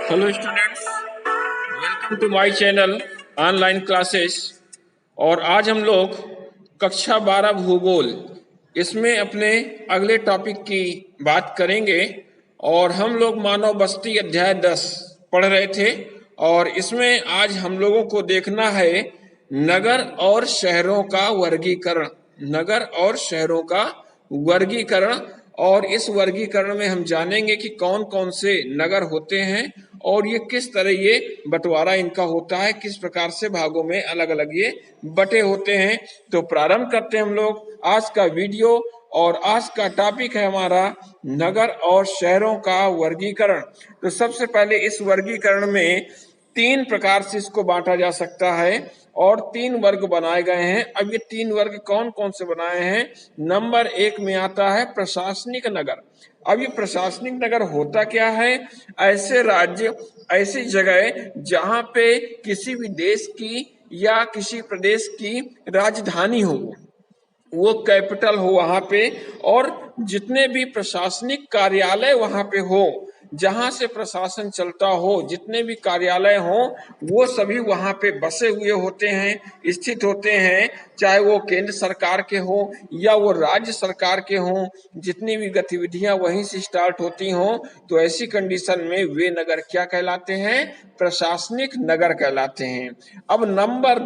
Hello students, welcome to my channel online classes. और आज हम लोग कक्षा 12 भूगोल इसमें अपने अगले टॉपिक की बात करेंगे। और हम लोग मानव बस्ती अध्याय 10 पढ़ रहे थे और इसमें आज हम लोगों को देखना है नगर और शहरों का वर्गीकरण। नगर और शहरों का वर्गीकरण। और इस वर्गीकरण में हम जानेंगे कि कौन कौन से नगर होते हैं और ये किस तरह ये बंटवारा इनका होता है, किस प्रकार से भागों में अलग अलग ये बटे होते हैं। तो प्रारंभ करते हैं हम लोग आज का वीडियो। और आज का टॉपिक है हमारा नगर और शहरों का वर्गीकरण। तो सबसे पहले इस वर्गीकरण में 3 प्रकार से इसको बांटा जा सकता है और 3 वर्ग बनाए गए हैं। अब ये 3 वर्ग कौन कौन से बनाए हैं? नंबर 1 में आता है प्रशासनिक नगर। अब ये प्रशासनिक नगर होता क्या है? ऐसे राज्य, ऐसी जगह जहां पे किसी भी देश की या किसी प्रदेश की राजधानी हो, वो कैपिटल हो वहां पे, और जितने भी प्रशासनिक कार्यालय वहां पे हो, जहां से प्रशासन चलता हो, जितने भी कार्यालय हो वो सभी वहां पे बसे हुए होते हैं, स्थित होते हैं। चाहे वो केंद्र सरकार के हो या वो राज्य सरकार के हो, जितनी भी गतिविधियां वहीं से स्टार्ट होती हो, तो ऐसी कंडीशन में वे नगर क्या कहलाते हैं? प्रशासनिक नगर कहलाते हैं। अब नंबर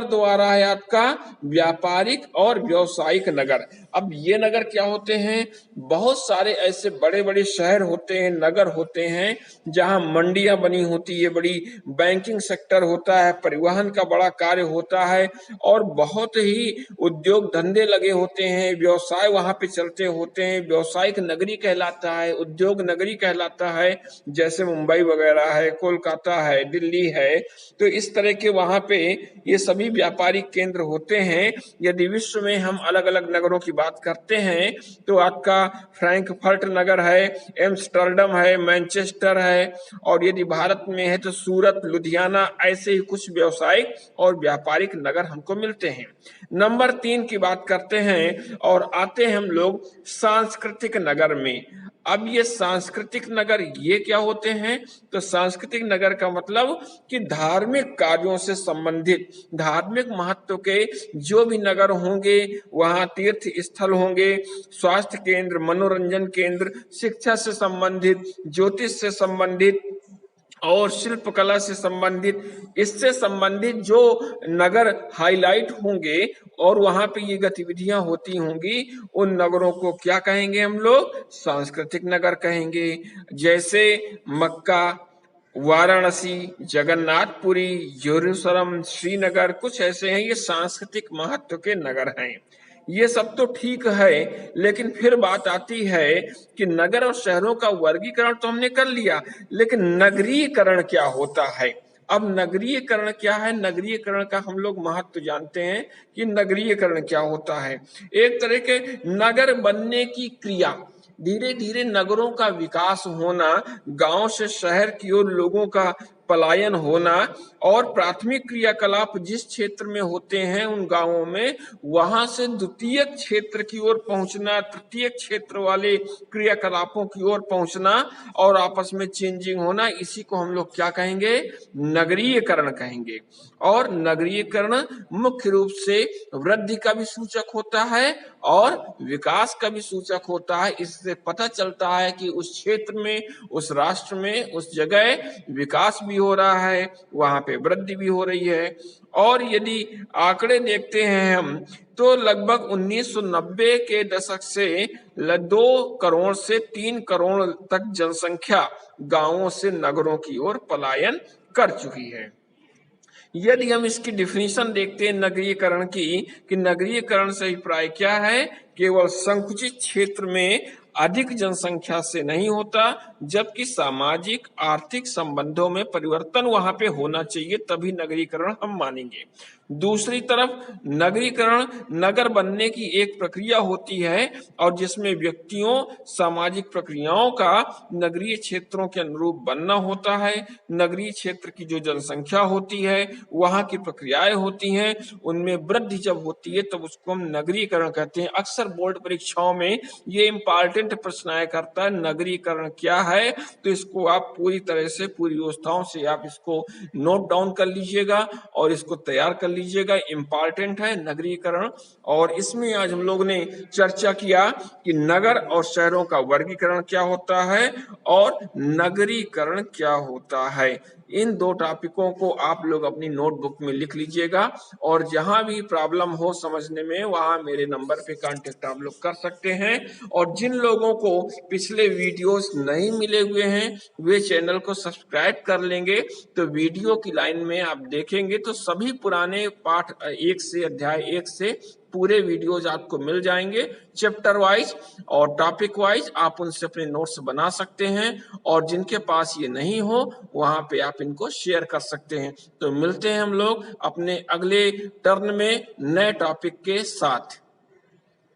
दो आ रहा है आपका व्यापारिक और व्यावसायिक नगर। अब ये नगर क्या होते हैं? बहुत सारे ऐसे बड़े बड़े शहर होते हैं, नगर होते हैं, जहां मंडियां बनी होती है, बड़ी बैंकिंग सेक्टर होता है, परिवहन का बड़ा कार्य होता है और बहुत ही उद्योग धंधे लगे होते हैं, व्यवसाय वहां पे चलते होते हैं। व्यावसायिक नगरी कहलाता है, उद्योग नगरी कहलाता है, जैसे मुंबई वगैरह है, कोलकाता है, दिल्ली है। तो इस तरह के वहां पे ये सभी व्यापारिक केंद्र होते हैं। यदि विश्व में हम अलग अलग नगरों की बात करते हैं तो आपका फ्रैंकफर्ट नगर है, एम्स्टर्डम है, मैनचेस्टर है, और यदि भारत में है तो सूरत, लुधियाना, ऐसे ही कुछ व्यावसायिक और व्यापारिक नगर हमको मिलते हैं। नंबर 3 की बात करते हैं और आते हैं हम लोग सांस्कृतिक नगर में। अब ये सांस्कृतिक नगर ये क्या होते हैं? तो सांस्कृतिक नगर का मतलब कि धार्मिक कार्यों से संबंधित, धार्मिक महत्व के जो भी नगर होंगे, वहां तीर्थ स्थल होंगे, स्वास्थ्य केंद्र, मनोरंजन केंद्र, शिक्षा से संबंधित, ज्योतिष से संबंधित और शिल्पकला से संबंधित, इससे संबंधित जो नगर हाईलाइट होंगे और वहां पे ये गतिविधियां होती होंगी, उन नगरों को क्या कहेंगे हम लोग? सांस्कृतिक नगर कहेंगे। जैसे मक्का, वाराणसी, जगन्नाथपुरी, यरूशलेम, श्रीनगर, कुछ ऐसे हैं, ये सांस्कृतिक महत्व के नगर हैं। ये सब तो ठीक है, लेकिन फिर बात आती है कि नगर और शहरों का वर्गीकरण तो हमने कर लिया, लेकिन नगरीकरण क्या होता है? अब नगरीकरण क्या है? नगरीकरण का हम लोग महत्व जानते हैं कि नगरीकरण क्या होता है। एक तरह के नगर बनने की क्रिया, धीरे धीरे नगरों का विकास होना, गांव से शहर की ओर लोगों का पलायन होना, और प्राथमिक क्रियाकलाप जिस क्षेत्र में होते हैं उन गांवों में, वहां से द्वितीय क्षेत्र की ओर पहुंचना, तृतीय क्षेत्र वाले क्रियाकलापों की ओर पहुंचना और आपस में चेंजिंग होना, इसी को हम लोग क्या कहेंगे? नगरीयकरण कहेंगे। और नगरीयकरण मुख्य रूप से वृद्धि का भी सूचक होता है और विकास का भी सूचक होता है। इससे पता चलता है कि उस क्षेत्र में, उस राष्ट्र में, उस जगह विकास भी हो रहा है, वहां पे वृद्धि भी हो रही है। और यदि आंकड़े देखते हैं हम, तो लगभग 1990 के दशक से 2 करोड़ से 3 करोड़ तक जनसंख्या गांवों से नगरों की ओर पलायन कर चुकी है। यदि हम इसकी डिफिनीशन देखते हैं नगरीकरण की, कि नगरीकरण से अभिप्राय क्या है? केवल संकुचित क्षेत्र में अधिक जनसंख्या से नहीं होता, जबकि सामाजिक आर्थिक संबंधों में परिवर्तन वहां पे होना चाहिए, तभी नगरीकरण हम मानेंगे। दूसरी तरफ नगरीकरण नगर बनने की एक प्रक्रिया होती है और जिसमें व्यक्तियों सामाजिक प्रक्रियाओं का नगरीय क्षेत्रों के अनुरूप बनना होता है। नगरीय क्षेत्र की जो जनसंख्या होती है, वहां की प्रक्रियाएं होती हैं, उनमें वृद्धि जब होती है तब उसको हम नगरीकरण कहते हैं। अक्सर बोर्ड परीक्षाओं में ये इंपॉर्टेंट प्रश्न आया करता है, नगरीकरण क्या है। तो इसको आप पूरी तरह से पूरी व्यवस्थाओं से आप इसको नोट डाउन कर लीजिएगा और इसको तैयार कर लीजिएगा। इंपॉर्टेंट है नगरीकरण। और इसमें आज हम लोग ने चर्चा किया कि नगर और शहरों का वर्गीकरण क्या होता है और नगरीकरण क्या होता है। इन दो टॉपिकों को आप लोग अपनी नोटबुक में लिख लीजिएगा और जहां भी प्रॉब्लम हो समझने में वहां मेरे नंबर पे कांटेक्ट आप लोग कर सकते हैं। और जिन लोगों को पिछले वीडियोस नहीं मिले हुए हैं वे चैनल को सब्सक्राइब कर लेंगे तो वीडियो की लाइन में आप देखेंगे तो सभी पुराने पाठ 1 से अध्याय 1 से पूरे वीडियोज आपको मिल जाएंगे चैप्टर वाइज और टॉपिक वाइज। आप उनसे अपने नोट्स बना सकते हैं और जिनके पास ये नहीं हो वहां पे आप इनको शेयर कर सकते हैं। तो मिलते हैं हम लोग अपने अगले टर्न में नए टॉपिक के साथ।